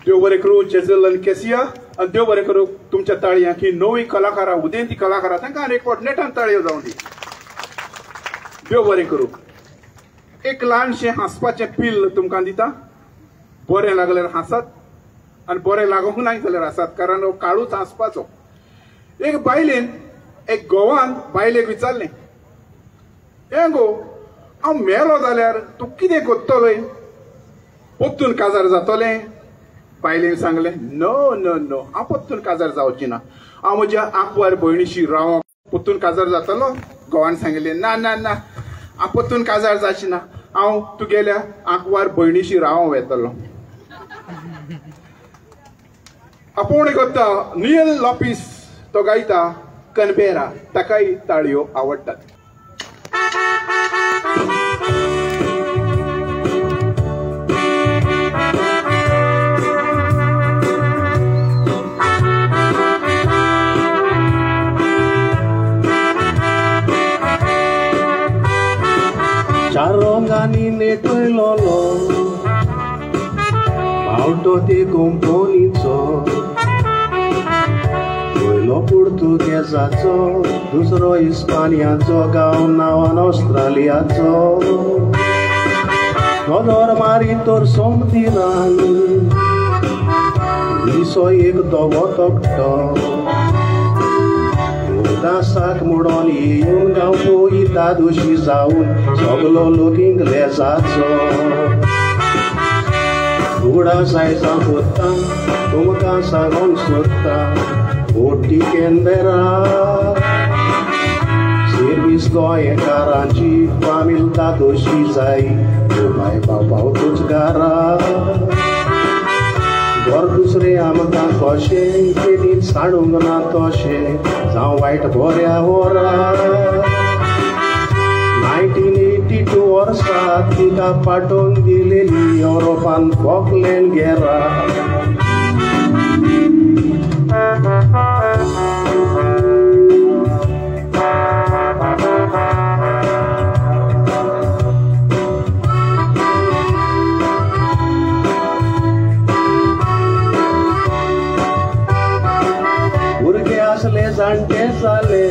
देव बरें करूं जेजल आनी केसिया आनी देव बरें करूं तुमच्या ताळयांक ही नवी कलाकारां उदेंती कलाकारां तांकां रेकॉर्ड नेटान ताळयो जावं दी. देव बरें करूं. एक ल्हानशें हांसपाचें पील तुमकां दिता. बरें लागल्यार हांसात आनी बरें लागोंक ना जाल्यार हांसात, कारण हो काळूच हांसपाचो. एक बायलेन एक गोवान बायलेक विचारलें, हे गो हांव मेलो जाल्यार तूं कितें कोत्तोलें? पोत्तून काजार जातोलें? बायलेन सांगलें, नो नो नो, हांव पोत्तून काजार जावची ना. हांव म्हज्या आंकवार भयणीशी रावों. पोत्तून काजार जातलो? गोवान सांगलें, ना ना ना, हांव पोत्तून काजार जावची ना. हांव तुगेल्या आंकवार भयणीशी रावों येतलो. आपूण कोत्ता नियल लॉपीस तो गायता कनबेरा, ताकाय ताळयो आवडटात. चार रंगांनी नेटयलोलो मावटो ते कंपनीचो, पयलो पुर्तुगेजाचो, दुसरो इस्पानियाचो, गांव नांवान ऑस्ट्रेलियाचो. दोदोर मारी तोर सोमतीरान दिसो एक दोवो तोकटो. दासाक म्हणून येवन गांव पळयता दोशी जावन सगलो लोक इंग्लेजाचो. उगडा सायजा कोत्ता तुमकां सांगूंक सोदता, मोठी कॅनबेरा सर्वीस गोंयकारांची फामील दोशी जाय. बाय बापाव तुज गारा घर दुसरे आमकां कशें केली साडूंक ना तशें जावं वायट बऱ्या वरा. 1982 वर्सा तिका पाठोवन दिलेली युरोपान फॉकलँड गेरा. जाणटे जाले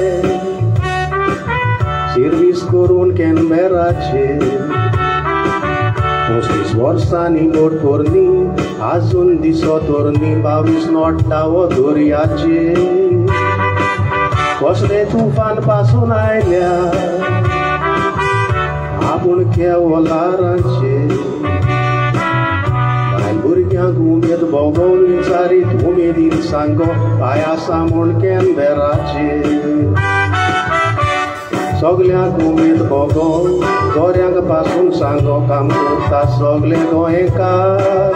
सर्वीस करून कॅनबेराचे. 35 वर्सांनी नोट तोरनी आजून दिसो तोरनी 22 नोटावो दर्याचे. कसले तुफान पासून आयल्या आपूण केवलारांचे. भुरग्यांक उमेद भोगोवन विचारीत उमेदीन सांगो काय आसा म्हूण कॅनबेराचे. सगल्यांक उमेद भोगोव गोऱ्यांक पासून सांगो काम करता सगले गोंयकार.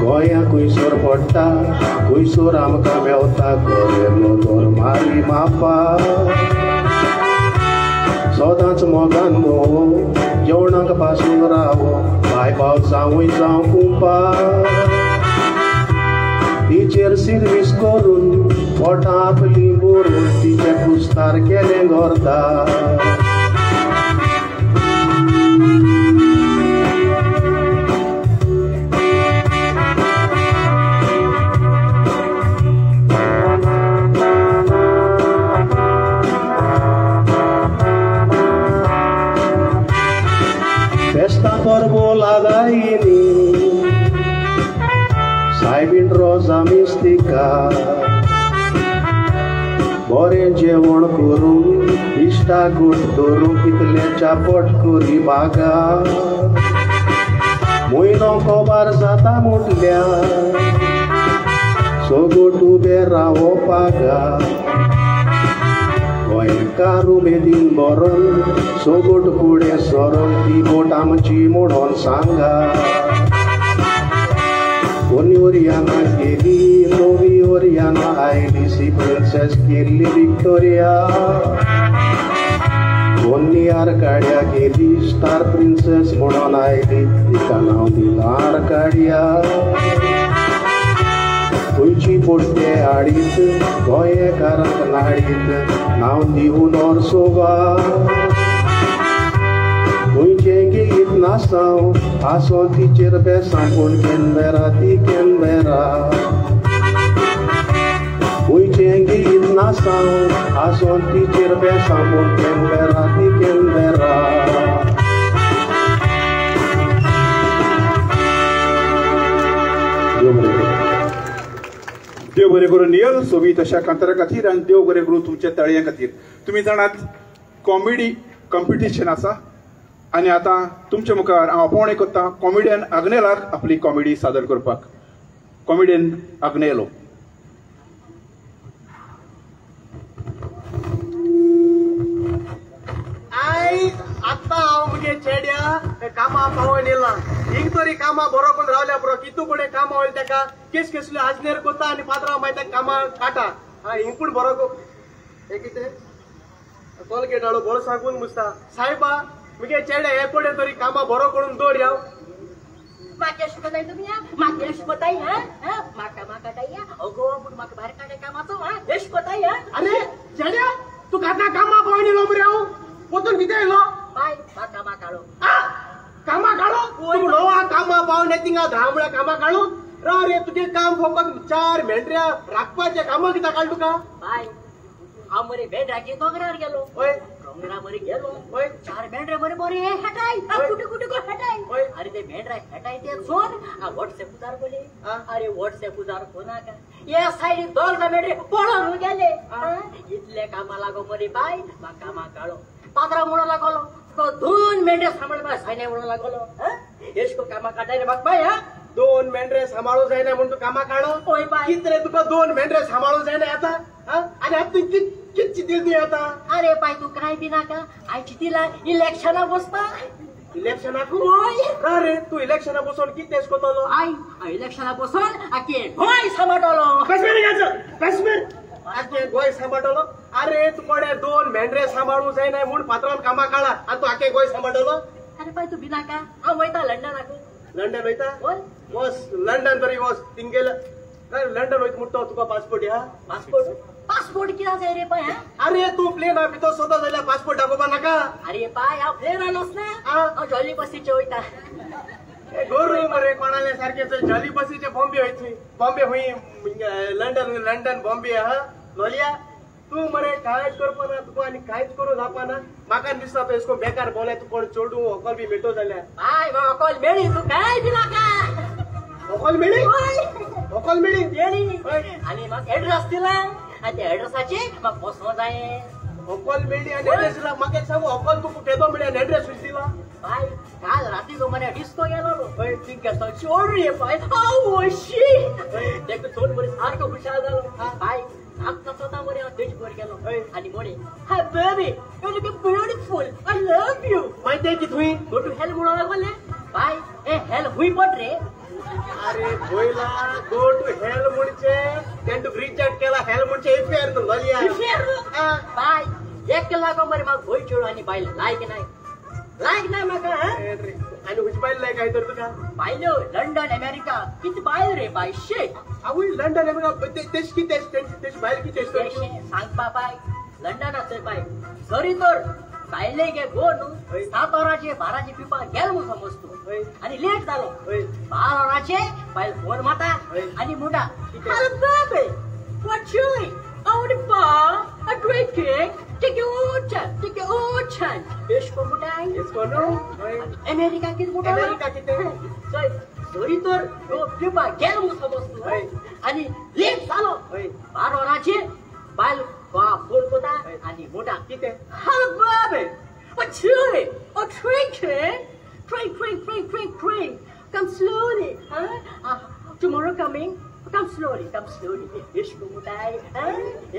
गोंया खंयसर पडटा खंयसर आमकां मेवता गोरेलो दोर मारी मापा. सदांच मोगान भोवो जेवणाक पासून रावो बाय भाव जावूय जावं कुंपा. तिचेर सर्वीस करून पोटां आपली भरून तिचे कुस्तार केलें घोरता. Festa Borboladaini Saibin Rosa Mystica Boren जेवण करून इष्टा गोट धरून कितलेच्या पोटकुरी बागा. म्हयनो कोबार जाता म्हटल्या सोगोट उबे रावो पागा. गोंयकार उमेदीन बरोन सोगोट फुडें सरोन ती बोट आमची म्हणून सांगा. पोन्नी ओरियाना गेली नवी ओरियाना आयली सी प्रिन्सेस केल्ली विक्टोरिया. पोन्नी आरकाड्या गेली स्टार प्रिन्सेस म्हणून आयली तिका नांव दिलां आरकाड्या. खंयची पोट्टे हाडीत गोंयकारांक नाडीत नांव दिवन ओर्सोवा. खंयचे गेलीत नासांव आसो तिचेर बेसां पूण केनबेरा ती केनबेरा गोंयचें गीत नासांव आसो तिचेर बेसां पूण केनबेरा ती केनबेरा देव बरें करून नियल सोबीत अशा कांतारा खातीर आनी देव बरें करून तुमच्या ताळयां खातीर. तुमी जाणात कॉमेडी कॉम्पिटिशन आसा आनी आतां तुमच्या मुखार हांव अपोवणें करतां कॉमेडियन आग्नेलाक आपली कॉमेडी सादर करपाक. कॉमेडियन आग्नेलो. आत्ता हांव मुगे चेड्या कामा पावून येयला हिंग तरी कामा बरो करून रावल्या बरो कितू कोणे कामा वयले तेका केस केसले आजनेर कोता आनी पात्रांव मागीर कामा काटा हिंग पूण बरो हे कितें कॉलगेट हाडू बरो सांगून मुसता सायबा मुगे चेड्या हे कोडे तरी कामा बरो करून दवर या म्हाका अशें कोताय तुमी म्हाका अशें कोताय म्हाका काटाय अगो पूण म्हाका भायर काडे कामाचो अशें कोताय अरे चेड्या तू काका कामा पावून येयलो मरे हांव पोतून कितें येयलो बाय कामा काडो कामा काढो तू नवा कामा पावणे थिंगा धामळा कामा काढू रा रे तुझे काम फोकत 4 मेंढऱ्या राखपाचे काम किता काढ तुका बाय हांव मरे मेंढराचे दोंगरार गेलो दोंगरा मरे गेलो 4 मेंढरे मरे बरे हेटाय कुठे कुठे गो हेटाय अरे ते मेंढरा हेटाय ते सोन व्हॉट्सअप उदार बोले अरे व्हॉट्सअप उदार कोणा का या साइड दोन मेंढरे पळून गेले इतले कामा लागो मरे बाय म्हाका कामा काढो पात्रा म्हणू लागलो तो 2 मेंढरे सांभाळपा सायने म्हणू लागलो एशको कामा काढाय रे म्हाका बाय 2 मेंढरे सांभाळू जायना म्हणून तू कामा काढो ओय बाय कितरे तुका 2 मेंढरे सांभाळू जायना आता आणि आता तू कितची दिल तू आता अरे बाय तू काय बी नाका आयची तिला इलेक्शना बसता इलेक्शनाक ओय रे तू इलेक्शना बसून किती तेच कोतलो आई इलेक्शना बसून आके गोय सांभाळलो काश्मीर आके गोय सांभाळलो अरे तुकडे 2 मेंढरे सांभाळू जायना म्हणून पात्रान कामा काढा आणि तू आके गोय सांभाळलो अरे बाय तू बिनाका हांव वयता लंडनाक लंडन वयता ओय वस लंडन तरी वस तिंगेल लंडन वयत म्हणतो तुका पासपोर्ट हा पासपोर्ट कित्याक जाय रे बाय अरे तू प्लेन भितर स्वता जाल्यार पासपोर्ट दाखोवपा नाका अरे बाय हांव प्लेन आलोच ना हांव जॉली बसीचे वयता गोरू मरे कोणाले सारखे जॉली बसीचे बॉम्बे वयतली बॉम्बे हुई लंडन बॉम्बे हा लोलिया तू मरे कांयच करपा ना तुका आनी कांयच करूं जावपा ना म्हाका दिसता तूं एसको बेकार बोले तू कोण चोडू अकल बी मेटो जाल्यार बाय अकल मेळ्ळी तू काय बी नाका अकल मेळ्ळी अकल मेळ्ळी मेळ्ळी आनी म्हाका एड्रेस दिला आनी त्या एड्रेसाचेर म्हाका बसों जाय अकल मेळ्ळी आनी एड्रेस दिला म्हाका एक सांगू अकल तुका केदो मेळ्ळी आनी एड्रेस दिला बाय काल राती तो मरे डिस्को गेलो थिंग चोड रे बाय आवशी तेका चोड मरे सारको खुशाल जालो बाय आता स्वतः मरे तेज वर गेलो आणि मोडे hi baby you look beautiful I love you माहिती की तुई गो टू हेल म्हणून लागले बाय ए हेल हुई पट रे अरे भोयला गो टू हेल म्हणचे तेंटू रिजेक्ट केला हेल म्हणचे इफेर तो ललिया बाय एक लाखो मरे म्हाका भोय चोड आनी बायल लायक नाही म्हाका आणि हुच बायल लायक काय तर तुका बायलो लंडन अमेरिका किती बायल रे बाय शेट आवय लंडन अमेरिका तेच की तेच बायल की तेच सांग बाय लंडनाचे बाय सरी तर बायले गे गो न्हू 7 वरांचे 12चे पिपा गेल म्हणून समजतो आणि लेट जालो 12 वरांचे बायल फोन माता आणि मुडा हॅलो बेबी व्हॉट यू औडिपा a great cake take your chance एशको मुडाय एशको नो अमेरिका किती मुडा अमेरिका किती सरी तर गो पिपा गेल म्हणून समजतो आणि लेट जालो 12 वरांचे बायल फोन कोता आणि मोठा किती hello baby what you a train come slowly tomorrow coming come slowly इसको मुटाई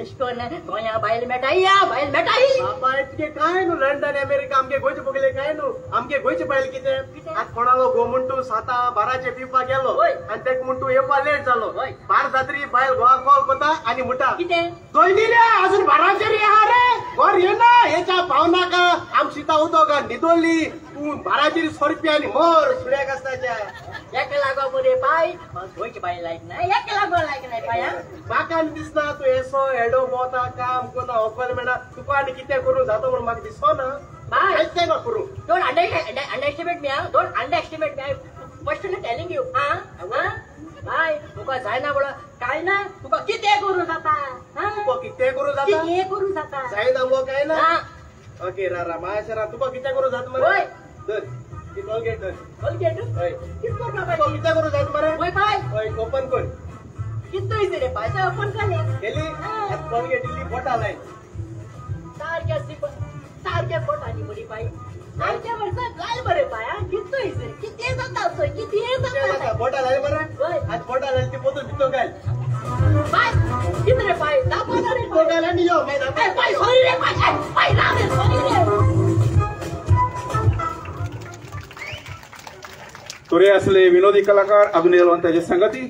इसको न गोया बायल मेटाई बाबा इतके काय नु लंडन अमेरिका आमगे गोयचे बगले काय नु आमगे गोयचे बायल किते आज कोणालो गो म्हणतो 7-12चे पिपा गेलो आणि तेक म्हणतो येपा लेट जालो 12 जात्री बायल गोवा कॉल कोता आणि मुटा किते दोयनीले अजून 12चे रे हा रे गोर ये ना याच्या पावना का आम सीता होतो का निदोली तू 12चे 100 रुपया आणि मोर सुड्या कष्टाच्या एक लागो बोले पाय गोयचे बाय लायक नाही एक लागो लायक नाही पाया बाकान दिसना तू एसो एडो बोता काम कोणा ऑफर मेळा तुका आणि कितें करू जातो म्हणून म्हाका दिसो ना Bye. काहीच नाही ना करू. Don't underestimate me, huh? Don't underestimate me. I'm personally telling you, huh? Bye. तुका जायना बोला काय ना तुका किती करू जाता तुका किती करू जाता किती करू जाता जायना मग काय ना हा. ओके रारा माशरा तुका किती करू जात होय. मला दर ती कॉलगेट दर Colgate. होय किती करू तुका बाबा किती करू जात मला होय बाय होय ओपन कर किती इथे रे पाय आपण काय गेली कॉलगेट दिली बोटा लाय सारख्या पोटानी बरी पाय सारख्या वर्षा काय बरे पाय किती इथे किती जाता असं किती जाता बोटा लाय बरं होय. आज बोटा लाय ती पोतून भितो काय पाय किती रे पाय दाखवणार रे तो गाला नाही येऊ पाय पाय सॉरी रे पाय राम सॉरी रे तुरे असले विनोदी कलाकार अजून येलो ताजे संगती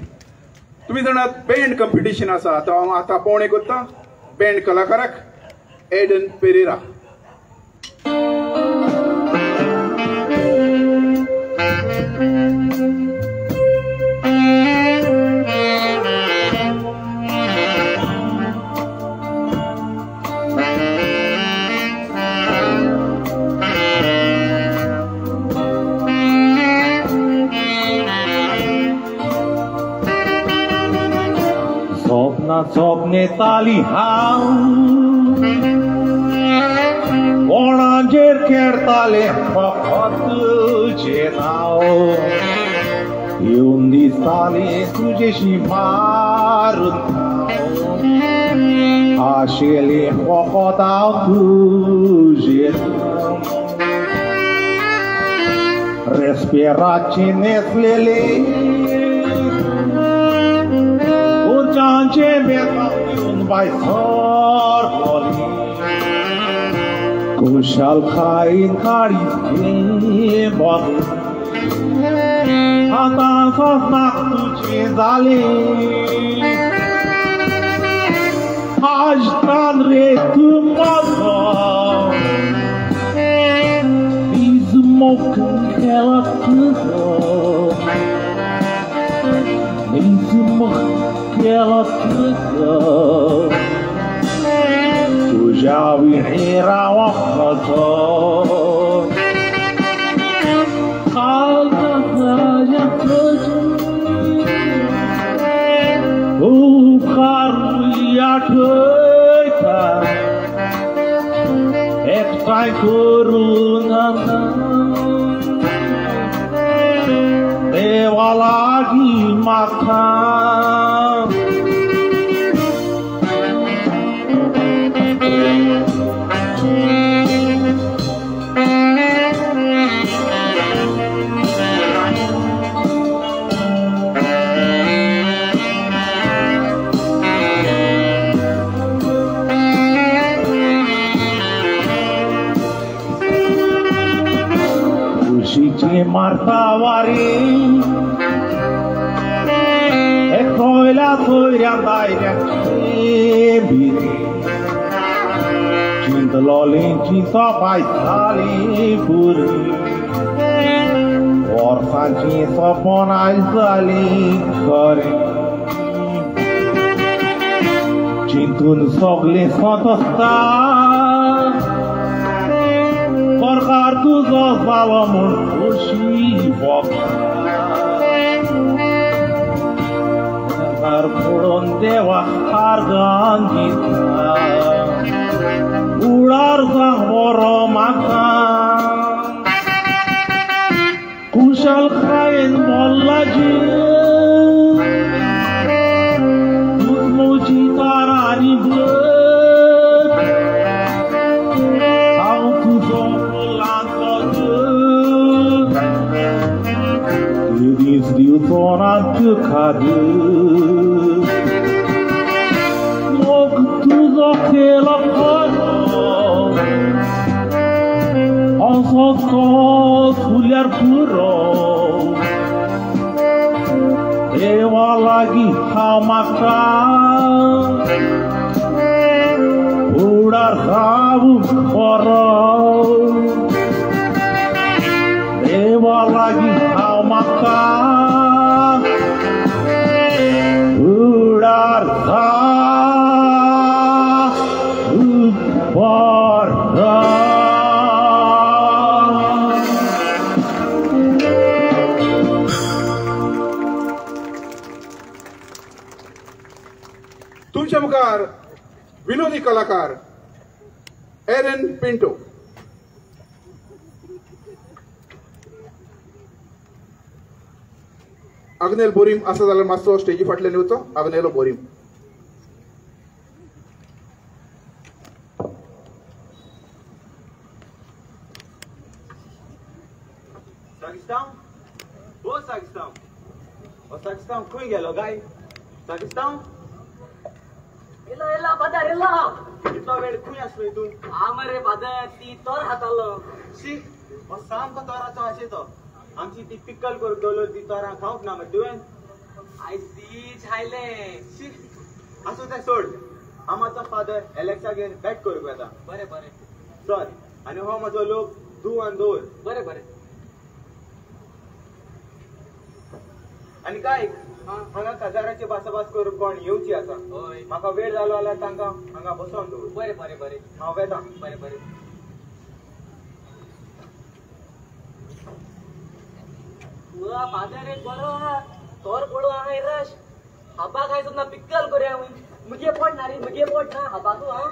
तुम्ही जाणात बँड कॉम्पिटिशन आसा आता पळोवणी करता बँड कलाकाराक एडन पेरेरा स्वप्ने ताली हाव कोणाचेर खेळताले फकत तुझे नाव येऊन दिसताले तुझेशी मारून आशेले फकत हांव तुझे रेस्पेराचे नेसलेले उर्जांचे बेतावून बायसर बोली कुशाल खाईन काळी बघ आता सस्नाक तुझे झाले आज तान रे तू माझा बीज मोक केला तुझं बीज मोक केला तुझं तुझ्या विहिरा वापरतो काळजाच्या उखारुया ठेवता एकटाय करून देवालागी माथा martavari e poi la tua andai biri cinta lolin cinta paisali puri orfan cinta ponai sali kore cintun sogle sotosta Porcar tuzo salamon kushi bok Har pudon dewa hargan jita Ular sang moro makan Kushal khain mollaji Tuzmu jita rani blöd How tuzo Diutonat kadı Noktuza kelapara Asaka tulyar puro Eva lagi hamaka Udar sabu koro Eva lagi hamaka Udartha Upara तुमच्या मुखार विनोदी कलाकार एरन पिंटो. अग्नेल बोरीम असं जाल्यार मातसो स्टेजी फाटल्यान येवचो. Agnelo Borim. Sacristão? Ô Sacristão! Ô Sacristão, खंय गेलो काय? Sacristão? इला इला फादर इला. इतलो वेळ खंय आसलो तूं? मरे फादर ती तोर हातालो. शी, हो सामको तोराचो आशे तो. आमची ती पिक्कल करून दवरलो ती तोरां खावंक ना मरे तुवें? आयज तीच हायले. शी, आसूं तें सोड. आमाचो फादर एलेक्सागेर बॅट करूंक येता. बरें बरें चल, आनी हो म्हजो लोक धुवन दवर. बरें बरें. आनी काय हांगा काजाराची भासाभास करून कोण येवची आसा. होय. म्हाका वेळ जालो जाल्यार तांकां हांगा बसोवन दवर. बरें बरें बरें हांव येता. बरें बरें. तुला फादर एक बरो आहा. तोर पडू आहा रश. हब्बा काय सुद्धा पिक्कल करूया मुगे पडना रे मुगे पडना हब्बा तू हा.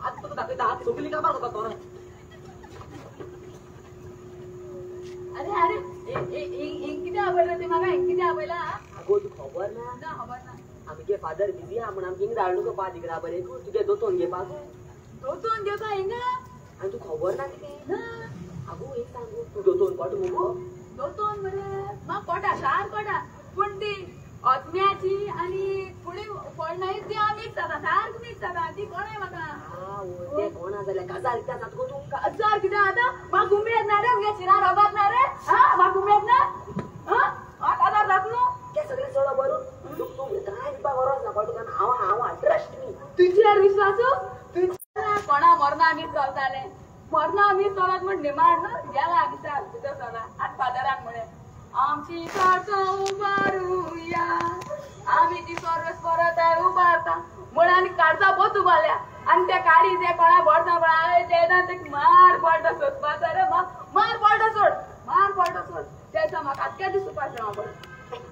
आज तुका दाखयता हात सोकली काबार होता तोरा. अरे अरे इंग किती आवडलं ते म्हाका इंग किती आवडला. आगो तू खबर ना ना खबर ना. आमगे फादर बिझी आहा म्हणून आमगे इंग धाडलो तो पा दिकरा बरें तुगे दोतोन घेवपाक. दोतोन घेवपा हिंगा आनी तू खबर ना कितें. ना आगो एक सांगू तू दोतोन पड मुगो. दोतोन मरे म्हाका कोटा शार कोटा पूण ती ओतम्याची आनी फुडें पडनाय ती मिक्स जाता सारकी मिक्स जाता ती कोणाय म्हाका. ते कोणा जाल्यार काजार कित्याक जाता गो तुमकां. हजार कितें जाता म्हाका उमेद ना रे मुगे शिरार होबार ना रे. हा म्हाका उमेद ना. म्हाका हजार जाता न्हू. ते सगळे सोडा बरो तू काय दिवपाक गरज ना पडटा हांव हांव ट्रस्ट मी. तुजेर विश्वासू तुझ्या कोणा मरना आमी चलताले. मरना आमी चलत म्हण डिमांड न्हू गेला विचार तुजो चला आतां फादराक म्हणे आमची काळजां उबारुया आमी ती सर्वस परत उबारता म्हण आनी काळजां बोत उबारल्या आनी त्या काडी ते कोणा बोडटा पळय तेन्ना ते मार पडटा सोदपाचो रे मार पडटा सोड तेचा म्हाका आख्या दीस उपास रावं पडटा.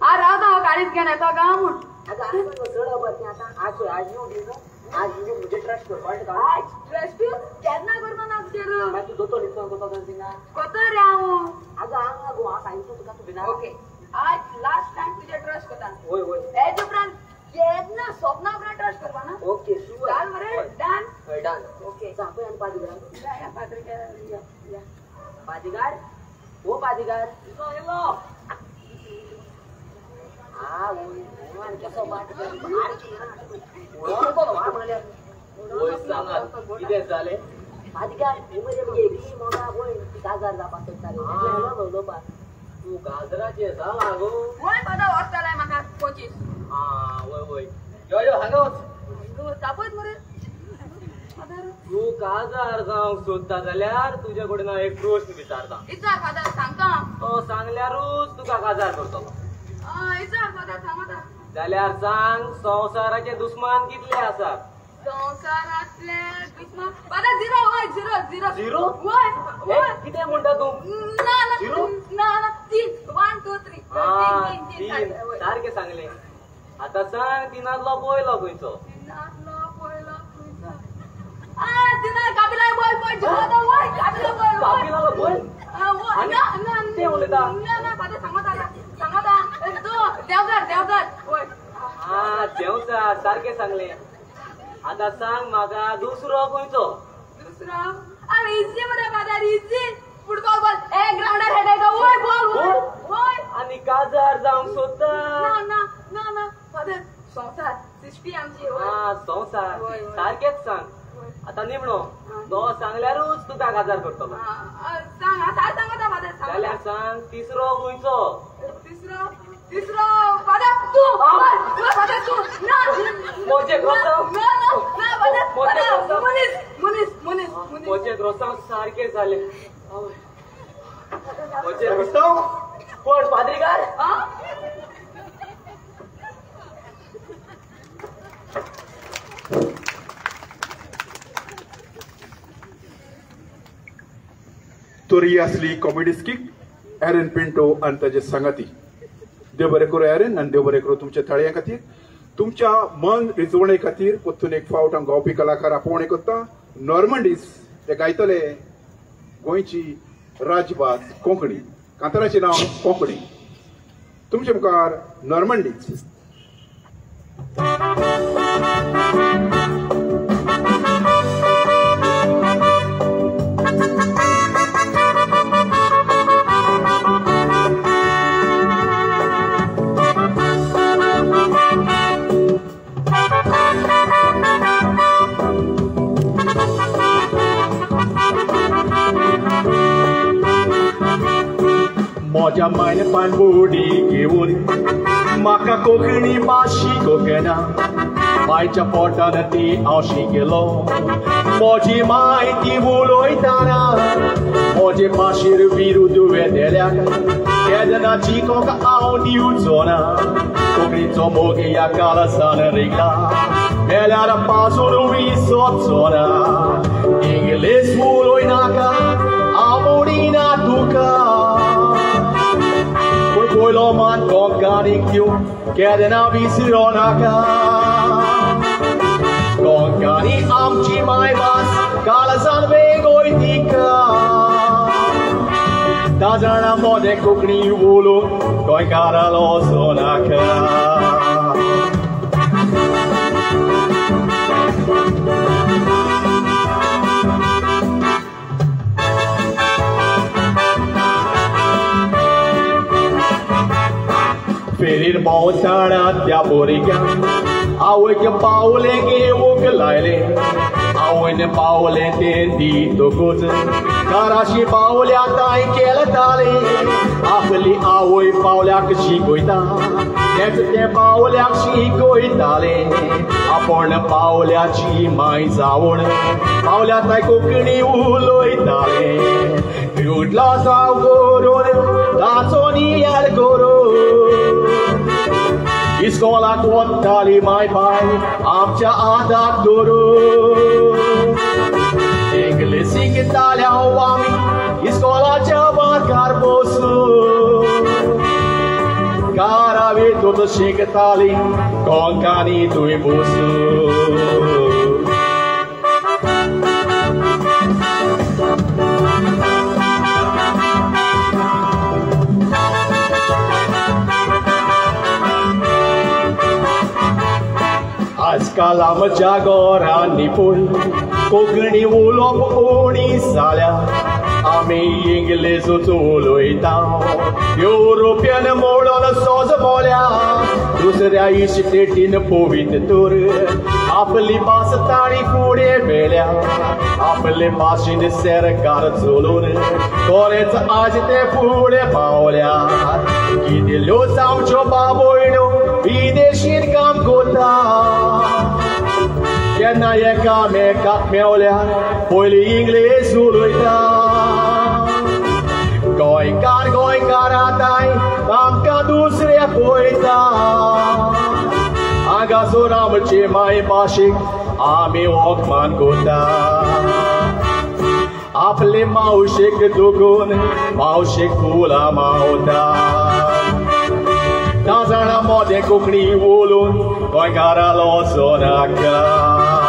हांव रावता हांव काडीच घेवन येता गांव म्हूण. आगो आज चड खबर न्ही आतां आज न्यू दीस आज म्हणजे ट्रस्ट कर कळटा. आय ट्रस्ट केन्ना करता ना तुजेर. मागीर तूं दोतोर दिसता कोतो थिंगा. कोता रे हांव. आगो हांगा गो हांव सांगता तुका तूं भिना. ओके आज लास्ट टाइम तुजे ट्रस्ट करता. होय होय. हेजे उपरांत केन्ना स्वप्ना उपरांत ट्रस्ट करपा ना. Okay sure. घाल मरे डन. हय डन. ओके जा पळय आनी पादिगार ओ पादिगार इलो इलो. आ ओय आनी कसो बाट होय सांगात कितें जालें. पादिगार मरे मगे री मोगा वय ती काजार जावपाक सोदताले उलोवपाक. तू गाजराचे जाला गो. वय पदा वचताले म्हाका 25. वय वय यो यो हांगा वच. तापत मरे. तू काजार जावंक सोदता जाल्यार तुजे कडेन हांव एक प्रश्न विचारता. इचार फादर सांगता. तो सांगल्यारूच तुका काजार करतलो. इचार फादर सांगता. जाल्यार सांग संवसाराचे दुस्मान कितले आसात. संवसारातले दुस्मान फादर झिरो वय झिरो. झिरो? वय कितें म्हणटा तूं. ना ना झिरो? ना 3 1 2 3 तीन सारकें सांगलें. आतां सांग तिनातलो पयलो खंयचो. तिना काबिला बोल जिवादा वय काबिला बोल. काबिलालो बोल. ना ते उलयता. ना फादर सांगता तो देवदार वय. देवचा सारकें सांगलें. आतां सांग म्हाका दुसरो खंयचो. दुसरो इजी मरे फादर इजी फुटबॉल बॉल ग्राउंडार हेडायता वय बॉल वय. आनी काजार जावंक सोदता. ना फादर संसार सृष्टी आमची संवसार होय. सारकेंच सांग. आतां निमणो तो सांगल्यारूच तुका काजार करतलो. सांगता फादर जाल्यार सांग तिसरो खंयचो. तिसरो फादर तू फादर तू ना मोजे ग्रोसांव. ना फादर मनीस मोजे ग्रोसांव सारकें जालें. मोजे ग्रोसांव कोण पाद्रीगार. तोरी असली कॉमेडी स्किट एरन पिंटो आणि ताचे संगाती. देव बरें करूं एरन आनी देव बरें करूं तुमच्या थाळयां खातीर. तुमच्या मन रिजवणे खातीर परतून एक फावट हांव गावपी कलाकार आपोवणें करता. नॉर्मंडीस ते गायतले गोंयची राजभास कोंकणी. कांताराचें नांव कोंकणी. तुमचे मुखार नॉर्मंडीस. म्हज्या मायनपान बोडी घेवन म्हाका कोंकणी भास शिकोवना. मायच्या पोटान ती हांव शिकलो. म्हजी माय ती उलोयताना म्हजे भाशेर विरुद्ध वेदेल्याक केदना चिकोंक हांव दिवचो ना. कोंकणीचो मोग ह्या काळसान रिगला मेल्यार पासून विसरचो ना. इंग्लीश उलोयनाका हांव मोडिना तुका. Polo man konkani kyo kedena visironaka. Konkani amchi mai vas kalasan vegoitika. Tazana mode kokni volo koikara losonaka. Ferir montana dia boriga. Awe ke paule ke wok laile. Awe ne paule tendi to gut. Karashi paule atai kel tale. Apli awe paule akshi goita. Kete paule akshi goitale. Apon paule achi mai zawon. Paule atai kokni uloitale. Yudla saw goro. Datsoni al goro. Iskola kontali mai pai amcha adat duru. Englisi kitalia wami iskola chaba karbosu. Karavi todo shikitali konkani tuibusu. आजकाल आमच्या गोरांनी पूण कोंकणी उलोवप उणी जाल्या. आमी इंग्लीशूच उलयता. European मोडून सोज बोल्या. दुसऱ्या इस्टेटीन पोवीत तर आपली भास ताणी फुडें व्हेल्या. आपले भाशेन सरकार चलोवन खरेंच आज ते फुडें पावल्या. कितल्योच आमच्यो बाबोयण्यो विदेशीन काम करता. केन्ना एकामेकाक मेवल्यार पयली इंग्लीश उलयता. गोंयकार गोंयकाराताय आमकां दुसरे पळयता. हांगासर आमचे माय भाशेक आमी वखमान करता. आपले मावशेक दुखून मावशेक फुलां मावता. ता जाणा मोदें कोंकणी उलोवन गोंयकारा लोचो नाका.